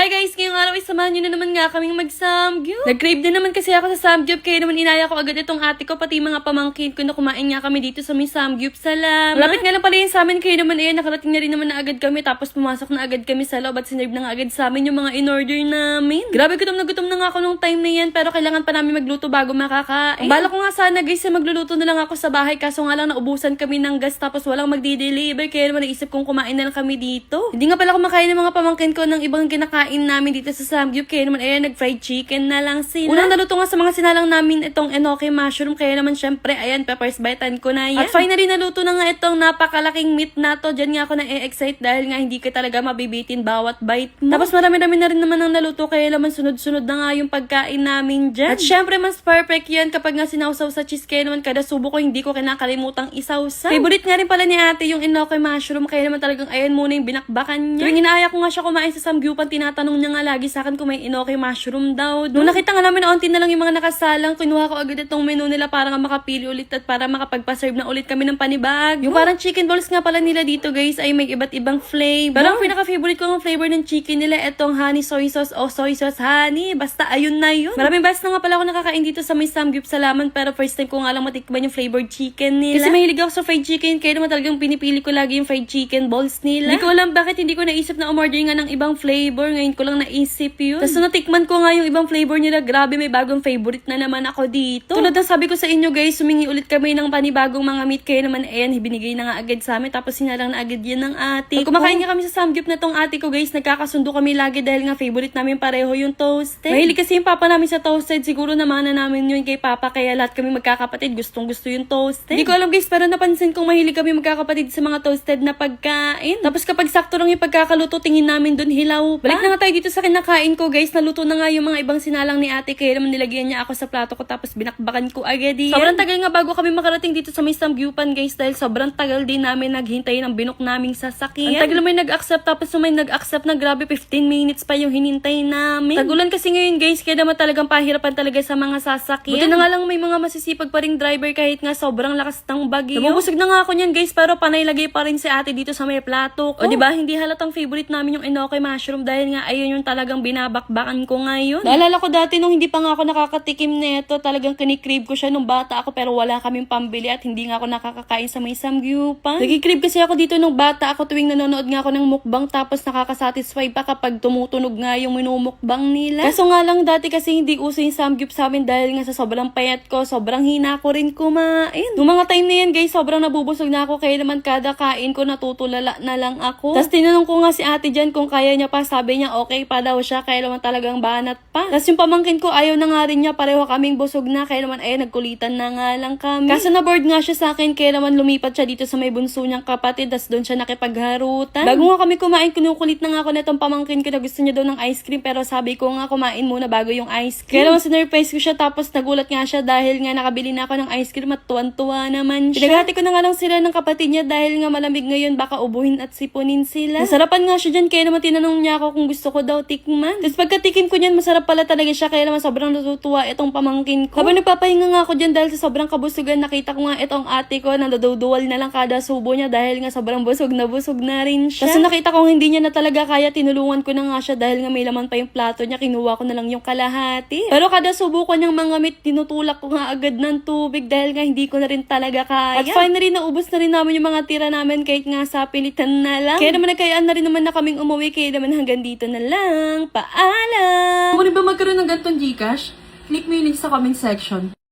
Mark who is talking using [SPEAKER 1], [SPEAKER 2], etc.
[SPEAKER 1] Hi guys! Ngayong araw ay samahan nyo na naman nga kaming mag-samgyup. Nag-crave din naman kasi ako sa samgyup kaya naman inaya ko agad itong ate ko pati mga pamangkin ko na kumain nga kami dito sa may samgyup. Salamat! Malapit nga lang pala yun sa amin kaya naman nakarating na rin naman na agad kami tapos pumasok na agad kami sa loob at sinerve na nga agad sa amin yung mga in-order namin. Grabe gutom na nga ako nung time na yan pero kailangan pa namin magluto bago makakain. Bala ko nga sana guys magluluto na lang ako sa bahay kaso nga lang naubusan kami ng gas tapos walang magdi-deliver kaya naman naisip kong kumain na lang kami dito. Hindi nga pala kumakain ng mga pamangkin ko ng ibang kinakain namin dito sa samgyup kaya naman nag-fried chicken na lang sila. Unang naluto nga sa mga sinalang namin itong enoki mushroom kaya naman syempre peppers bitan ko na yan. At finally naluto na nga itong napakalaking meat na to. Diyan nga ako na-excite dahil nga hindi ka talaga mabibitin bawat bite mo. Tapos marami-rami na rin naman ang naluto kaya naman sunod-sunod na nga yung pagkain namin dyan. At syempre mas perfect yan kapag nga sinawsaw sa cheese kaya naman kada subo ko hindi ko kinakalimutang isawsaw. Favorite nga rin pala ni ate yung enoki mushroom kaya naman talagang ayan muna yung binakbakan niya. Tuwing inaaya ko nga siya kumain sa samgyupan, tinatanong niya nga lagi sa akin kung may enoki mushroom daw. Nung nakita nga namin na onti na lang yung mga nakasalang, kinuha ko agad itong menu nila para nga makapili ulit at para makapagpaserve na ulit kami ng panibag. Yung parang chicken balls nga pala nila dito guys ay may iba't ibang flavor. Pero ang pinaka-favorite ko ng flavor ng chicken nila itong honey soy sauce o soy sauce honey. Basta ayun na yun. Maraming beses na nga pala ako nakakain dito sa may samgyup Salaman pero first time ko nga lang matikman yung flavored chicken nila. Kasi mahilig ako sa fried chicken kaya naman talagang pinipili ko lagi yung fried chicken balls nila. Hindi ko alam bakit hindi ko naisip na umorder nga ng ibang flavor. Ngayon ko lang naisip yun. Tapos natikman ko nga yung ibang flavor nila. Grabe, may bagong favorite na naman ako dito. Tulad ng sabi ko sa inyo guys, sumingi ulit kami ng panibagong mga meat. Kaya naman binigay na nga agad sa amin. Tapos sinalang na agad yan ng ate. Pag kumakain nga kami sa samgyup na tong ate ko guys, nagkakasundo kami lagi dahil nga favorite namin pareho yung toasted. Mahilig kasi yung papa namin sa toasted. Siguro naman na namin yun kay papa. Kaya lahat kami magkakapatid gustong gusto yung toasted. Hindi ko alam guys, pero napansin kong mahilig kami magkakapatid sa mga toasted na pagkain. Tapos kapag sakto lang yung pagkakaluto, tingin namin dun hilaw pa. Balik na nga tayo dito sa kinakain ko guys. Naluto na nga yung mga ibang sinalang ni ate. Kaya naman nilagyan niya ako sa plato ko tapos binakbakan ko agad yan. Sobrang tagal nga bago kami makarating dito sa may samgyupan guys. Dahil sobrang tagal din namin naghintay ng binok naming sasakyan. Ang tagal may nag-accept tapos may nag-accept na grabe 15 minutes pa yung hinintay namin. Tagulan kasi ngayon guys. Kaya naman talagang pahirapan talaga sa mga sasakyan. Buti na nga lang may mga masisipag pa ring driver kahit nga sobrang lakas ng bagyo. Nabubusog na nga ako niyan guys pero panay lagay pa rin si ate dito sa may plato ko. O diba hindi halatang favorite namin yung enoki mushroom dahil nga ayun yung talagang binabakbakan ko ngayon. Naalala ko dati nung hindi pa nga ako nakakatikim nito, talagang kinikrave ko siya nung bata ako pero wala kaming pambili at hindi nga ako nakakakain sa may samgyupan. Nagkikrave kasi ako dito nung bata ako tuwing nanonood nga ako ng mukbang tapos nakakasatisfy pa kapag tumutunog nga yung minumukbang nila. Kaso nga lang dati kasi hindi uso yung samgyup sa amin dahil nga sa sobrang payat ko, sobrang hina ko rin kumain. Nung mga time na yan guys, sobrang nabubusog na ako kaya naman kada kain ko natutulala na lang ako. Tapos tinanong ko nga si ate dyan kung kaya niya pa, sabi niya okay pa daw siya kaya naman talagang banat pa. Tapos yung pamangkin ko ayaw na nga rin niya, pareho kaming busog na kaya naman nagkulitan na nga lang kami. Kaso na bored nga siya sa akin kaya naman lumipat siya dito sa may bunso niyang kapatid tapos doon siya nakipagharutan. Bago nga kami kumain, kinukulit na nga ako netong pamangkin ko na gusto niya daw ng ice cream pero sabi ko nga kumain muna bago yung ice cream. Kaya naman sinurprise ko siya tapos nagulat nga siya dahil nga nakabili na ako ng ice cream at tuwan-tuwa naman siya. Pinaghati ko na nga lang sila ng kapatid niya dahil nga malamig ngayon baka ubuhin at sipunin sila. Nasarapan nga siya dyan kaya naman tinanong niya ako kung gusto ko daw tikman. Tapos pagkatikim ko niyan masarap pala talaga siya kaya naman sobrang natutuwa itong pamangkin ko. Habang nagpapahinga nga ako dyan dahil sa sobrang kabusugan nakita ko nga itong ate ko na naduduwal na lang kada subo niya dahil nga sobrang busog na rin siya. Tapos nakita kong hindi niya na talaga kaya tinulungan ko na nga siya dahil nga may laman pa yung plato niya kinuha ko na lang yung kalahati. Pero kada subo ko niyang mga meat tinutulak ko nga agad ng tubig dahil nga hindi ko na rin talaga kaya. At finally naubos na rin namin yung mga tira namin kahit nga sa pilitan na lang. Kaya naman nagkayaan na rin naman na kaming umuwi kaya naman hanggang dito na lang. Paalam!
[SPEAKER 2] Kung ba magkaroon ng ganitong Gcash, click mo yung link sa comment section.